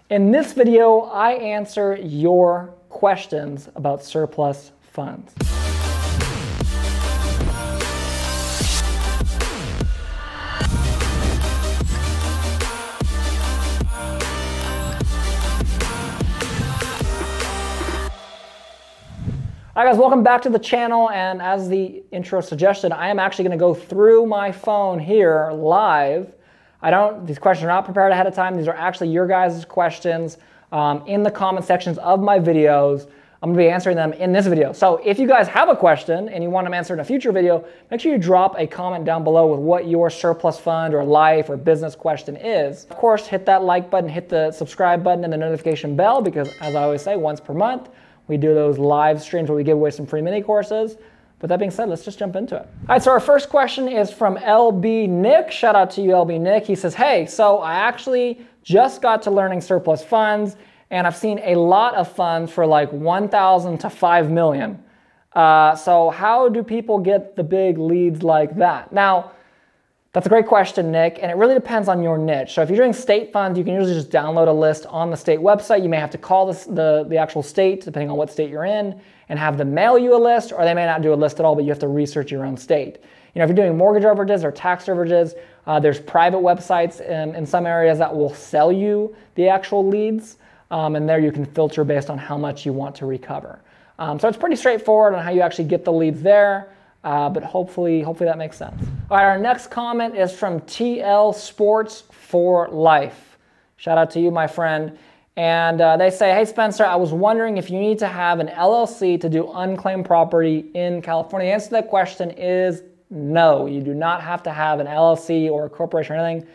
In this video, I answer your questions about surplus funds. Hi guys, welcome back to the channel, and as the intro suggested, I am actually going to go through my phone here live. These questions are not prepared ahead of time. These are actually your guys' questions in the comment sections of my videos. I'm going to be answering them in this video. So if you guys have a question and you want them answered in a future video, make sure you drop a comment down below with what your surplus fund or life or business question is. Of course, hit that like button, hit the subscribe button and the notification bell, because as I always say, once per month, we do those live streams where we give away some free mini courses. With that being said, let's just jump into it. All right, so our first question is from LB Nick. Shout out to you, LB Nick. He says, hey, so I actually just got to learning surplus funds, and I've seen a lot of funds for like 1,000 to 5 million. So how do people get the big leads like that? Now, that's a great question, Nick, and it really depends on your niche. So if you're doing state funds, you can usually just download a list on the state website. You may have to call the actual state, depending on what state you're in, and have them mail you a list, or they may not do a list at all, but you have to research your own state. You know, if you're doing mortgage overages or tax overages, there's private websites in some areas that will sell you the actual leads, and there you can filter based on how much you want to recover. So it's pretty straightforward on how you actually get the leads there. But hopefully that makes sense. All right, our next comment is from TL Sports for Life. Shout out to you, my friend. And they say, hey, Spencer, I was wondering if you need to have an LLC to do unclaimed property in California. The answer to that question is no. You do not have to have an LLC or a corporation or anything.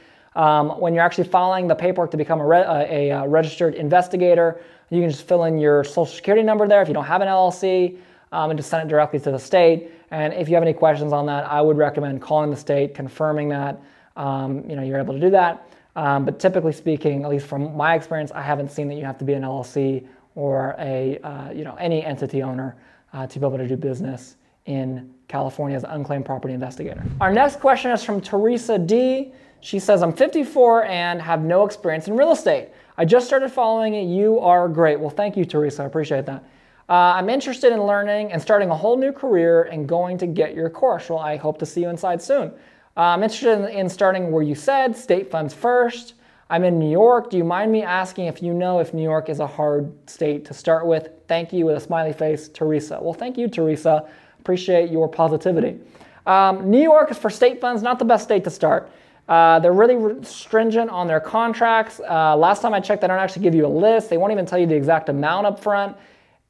When you're actually filing the paperwork to become a registered investigator, you can just fill in your social security number there if you don't have an LLC, and just send it directly to the state. And if you have any questions on that, I would recommend calling the state, confirming that you're able to do that. But typically speaking, at least from my experience, I haven't seen that you have to be an LLC or any entity owner to be able to do business in California as an unclaimed property investigator. Our next question is from Teresa D. She says, I'm 54 and have no experience in real estate. I just started following it. You are great. Well, thank you, Teresa. I appreciate that. I'm interested in learning and starting a whole new career and going to get your course. Well, I hope to see you inside soon. I'm interested in starting where you said, state funds first. I'm in New York. Do you mind me asking if you know if New York is a hard state to start with? Thank you, with a smiley face, Teresa. Well, thank you, Teresa. Appreciate your positivity. New York is for state funds, not the best state to start. They're really stringent on their contracts. Last time I checked, they don't actually give you a list. They won't even tell you the exact amount up front.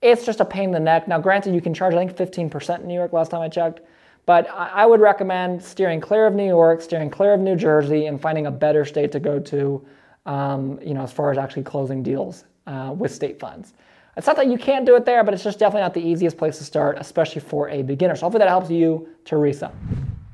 It's just a pain in the neck. Now, granted, you can charge, I think, 15% in New York last time I checked, but I would recommend steering clear of New York, steering clear of New Jersey, and finding a better state to go to, as far as actually closing deals with state funds. It's not that you can't do it there, but it's just definitely not the easiest place to start, especially for a beginner. So hopefully that helps you, Teresa.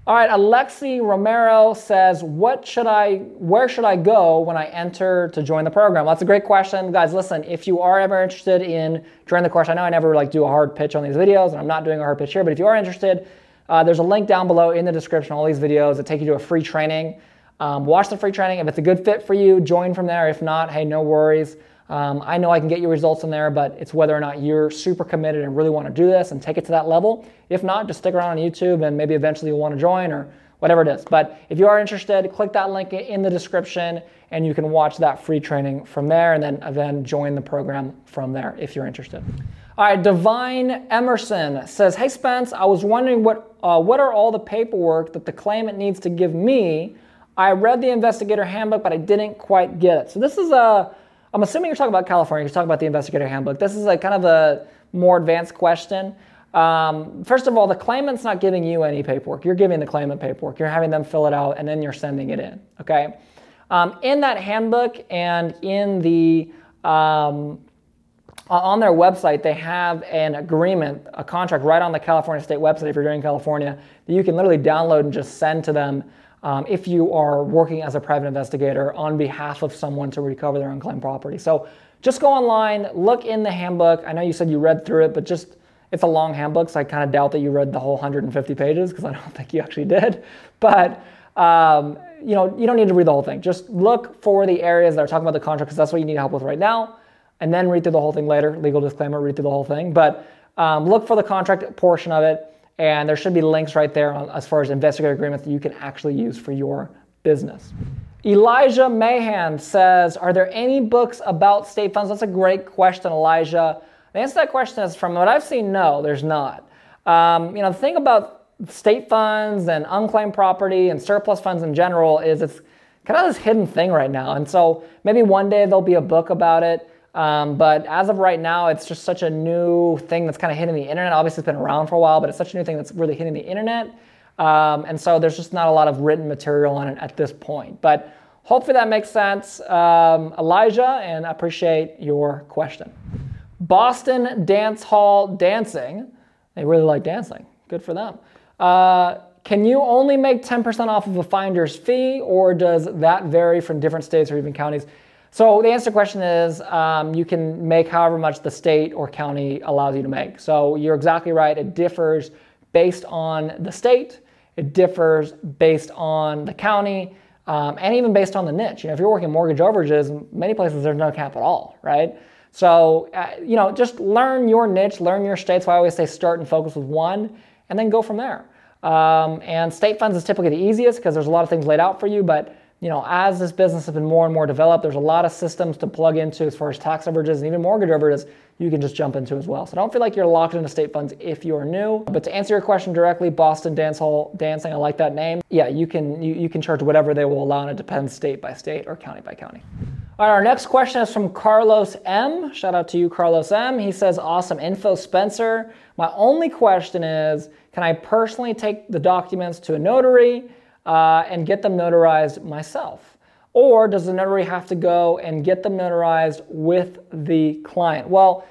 All right, Alexi Romero says, where should I go when I enter to join the program? Well, that's a great question. Guys, listen, if you are ever interested in joining the course, I know I never do a hard pitch on these videos, and I'm not doing a hard pitch here, but if you are interested, there's a link down below in the description of all these videos that take you to a free training. Watch the free training. If it's a good fit for you, join from there. If not, hey, no worries. I know I can get you results in there, but it's whether or not you're super committed and really want to do this and take it to that level. If not, just stick around on YouTube and maybe eventually you'll want to join or whatever it is. But if you are interested, click that link in the description and you can watch that free training from there and then join the program from there if you're interested. All right, Divine Emerson says, hey Spence, I was wondering what are all the paperwork that the claimant needs to give me? I read the Investigator handbook, but I didn't quite get it. So this is I'm assuming you're talking about California, you're talking about the Investigator handbook. This is kind of a more advanced question. First of all, the claimant's not giving you any paperwork. You're giving the claimant paperwork. You're having them fill it out and then you're sending it in, okay? In that handbook and in the, on their website, they have an agreement, a contract right on the California state website if you're doing California, that you can literally download and just send to them if you are working as a private investigator on behalf of someone to recover their unclaimed property. So just go online, look in the handbook. I know you said you read through it, but it's a long handbook, so I kind of doubt that you read the whole 150 pages because I don't think you actually did. But You know, you don't need to read the whole thing. Just look for the areas that are talking about the contract, because that's what you need help with right now, and then read through the whole thing later. Legal disclaimer, read through the whole thing. But look for the contract portion of it, and there should be links right there as far as investigator agreements that you can actually use for your business. Elijah Mahan says, are there any books about state funds? That's a great question, Elijah. The answer to that question is, from what I've seen, no, there's not. You know, the thing about state funds and unclaimed property and surplus funds in general is it's kind of this hidden thing right now. And so maybe one day there'll be a book about it. But as of right now, it's just such a new thing that's kind of hitting the internet. Obviously, it's been around for a while, but it's such a new thing that's really hitting the internet. And so there's just not a lot of written material on it at this point. But hopefully that makes sense, Elijah, and I appreciate your question. Boston Dance Hall Dancing. They really like dancing. Good for them. Can you only make 10% off of a finder's fee, or does that vary from different states or even counties? So the answer to the question is you can make however much the state or county allows you to make. So you're exactly right. It differs based on the state. It differs based on the county, and even based on the niche. You know, if you're working mortgage overages, many places there's no cap at all, right? So, you know, just learn your niche, learn your states. So I always say start and focus with one, and then go from there. And state funds is typically the easiest because there's a lot of things laid out for you, but you know, as this business has been more and more developed, there's a lot of systems to plug into as far as tax overages and even mortgage overages you can just jump into as well. So don't feel like you're locked into state funds if you're new. But to answer your question directly, Boston Dance Hall Dancing, I like that name. Yeah, you can charge whatever they will allow, and it depends state by state or county by county. All right, our next question is from Carlos M. Shout out to you, Carlos M. He says, awesome info, Spencer. My only question is, can I personally take the documents to a notary and get them notarized myself? Or does the notary have to go and get them notarized with the client? Well,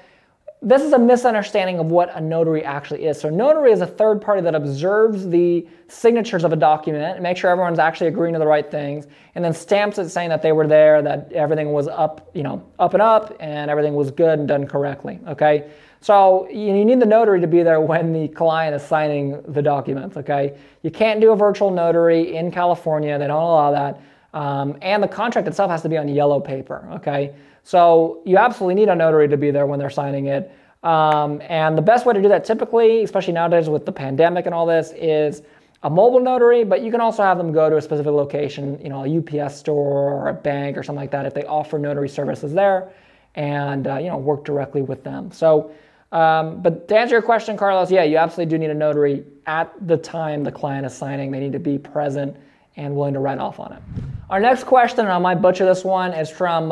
this is a misunderstanding of what a notary actually is. So a notary is a third party that observes the signatures of a document and makes sure everyone's actually agreeing to the right things, and then stamps it saying that they were there, that everything was up, you know, up and up, and everything was good and done correctly, okay? So you need the notary to be there when the client is signing the documents, okay? You can't do a virtual notary in California. They don't allow that. And the contract itself has to be on yellow paper, okay? So you absolutely need a notary to be there when they're signing it. And the best way to do that typically, especially nowadays with the pandemic and all this, is a mobile notary, but you can also have them go to a specific location, you know, a UPS store or a bank or something like that if they offer notary services there, and you know, work directly with them. So, but to answer your question, Carlos, yeah, you absolutely do need a notary at the time the client is signing. They need to be present and willing to write off on it. Our next question, and I might butcher this one, is from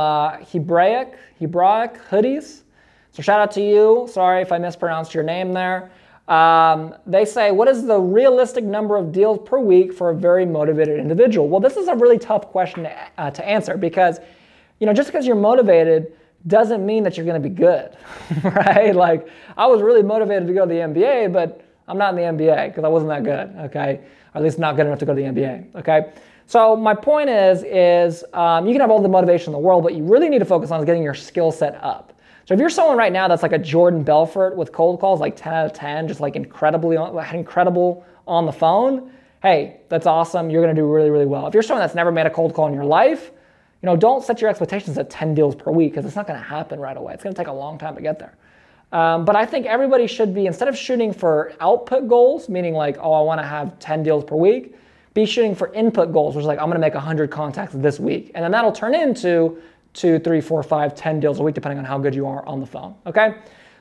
Hebraic Hoodies. So shout out to you. Sorry if I mispronounced your name there. They say, what is the realistic number of deals per week for a very motivated individual? Well, this is a really tough question to answer, because, you know, just because you're motivated doesn't mean that you're going to be good, right? Like, I was really motivated to go to the NBA, but I'm not in the NBA because I wasn't that good, okay? Or at least not good enough to go to the NBA, okay? So my point is you can have all the motivation in the world, but you really need to focus on getting your skill set up. So if you're someone right now that's like a Jordan Belfort with cold calls, like 10 out of 10, just like incredible on the phone, hey, that's awesome. You're going to do really, really well. If you're someone that's never made a cold call in your life, you know, don't set your expectations at 10 deals per week, because it's not going to happen right away. It's going to take a long time to get there. But I think everybody should be, instead of shooting for output goals, meaning like, oh, I want to have 10 deals per week, be shooting for input goals, which is like, I'm going to make 100 contacts this week. And then that'll turn into 2, 3, 4, 5, 10 deals a week, depending on how good you are on the phone, okay?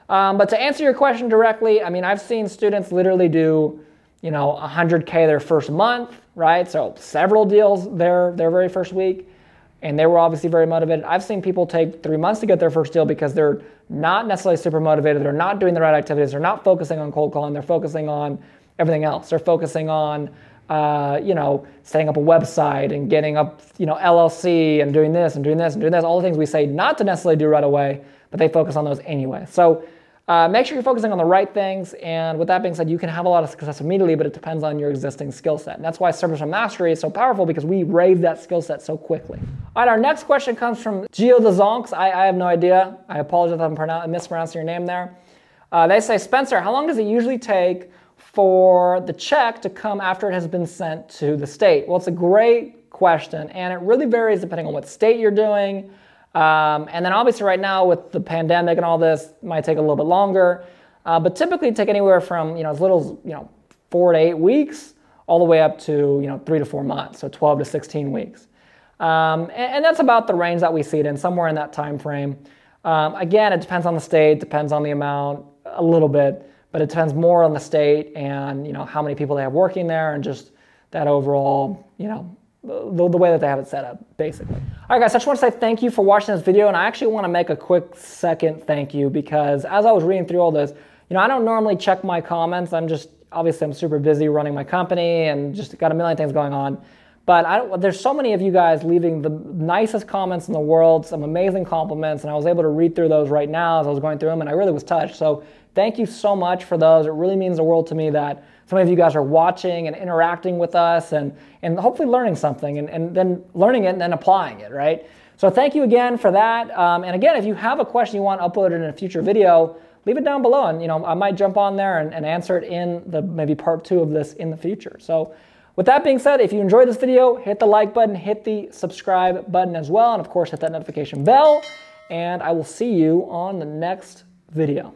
But to answer your question directly, I mean, I've seen students literally do, you know, 100K their first month, right? So several deals their very first week, and they were obviously very motivated. I've seen people take 3 months to get their first deal because they're not necessarily super motivated. They're not doing the right activities. They're not focusing on cold calling. They're focusing on everything else. They're focusing on, you know, setting up a website and getting up, you know, LLC and doing this and doing this and doing this. All the things we say not to necessarily do right away, but they focus on those anyway. So make sure you're focusing on the right things. And with that being said, you can have a lot of success immediately, but it depends on your existing skill set. And that's why Service from Mastery is so powerful, because we raise that skill set so quickly. All right, our next question comes from Gio the Zonks. I have no idea. I apologize if I'm mispronouncing your name there. They say, Spencer, how long does it usually take for the check to come after it has been sent to the state? Well, it's a great question, and it really varies depending on what state you're doing. And then obviously right now with the pandemic and all this, it might take a little bit longer. But typically take anywhere from as little as 4 to 8 weeks, all the way up to 3 to 4 months, so 12 to 16 weeks. And that's about the range that we see it in, somewhere in that time frame. Again, it depends on the state, depends on the amount a little bit, but it depends more on the state and how many people they have working there and just that overall the way that they have it set up, basically. All right, guys, I just want to say thank you for watching this video, and I actually want to make a quick second thank you because as I was reading through all this, I don't normally check my comments. Obviously I'm super busy running my company and just got a million things going on. But there's so many of you guys leaving the nicest comments in the world, some amazing compliments, and I was able to read through those right now as I was going through them, and I really was touched. So thank you so much for those. It really means the world to me that some of you guys are watching and interacting with us and hopefully learning something and then learning it and then applying it, right? So thank you again for that. And again, if you have a question you want uploaded in a future video, leave it down below, and I might jump on there and answer it in the maybe part 2 of this in the future. So with that being said, if you enjoyed this video, hit the like button, hit the subscribe button as well, and of course hit that notification bell, and I will see you on the next video.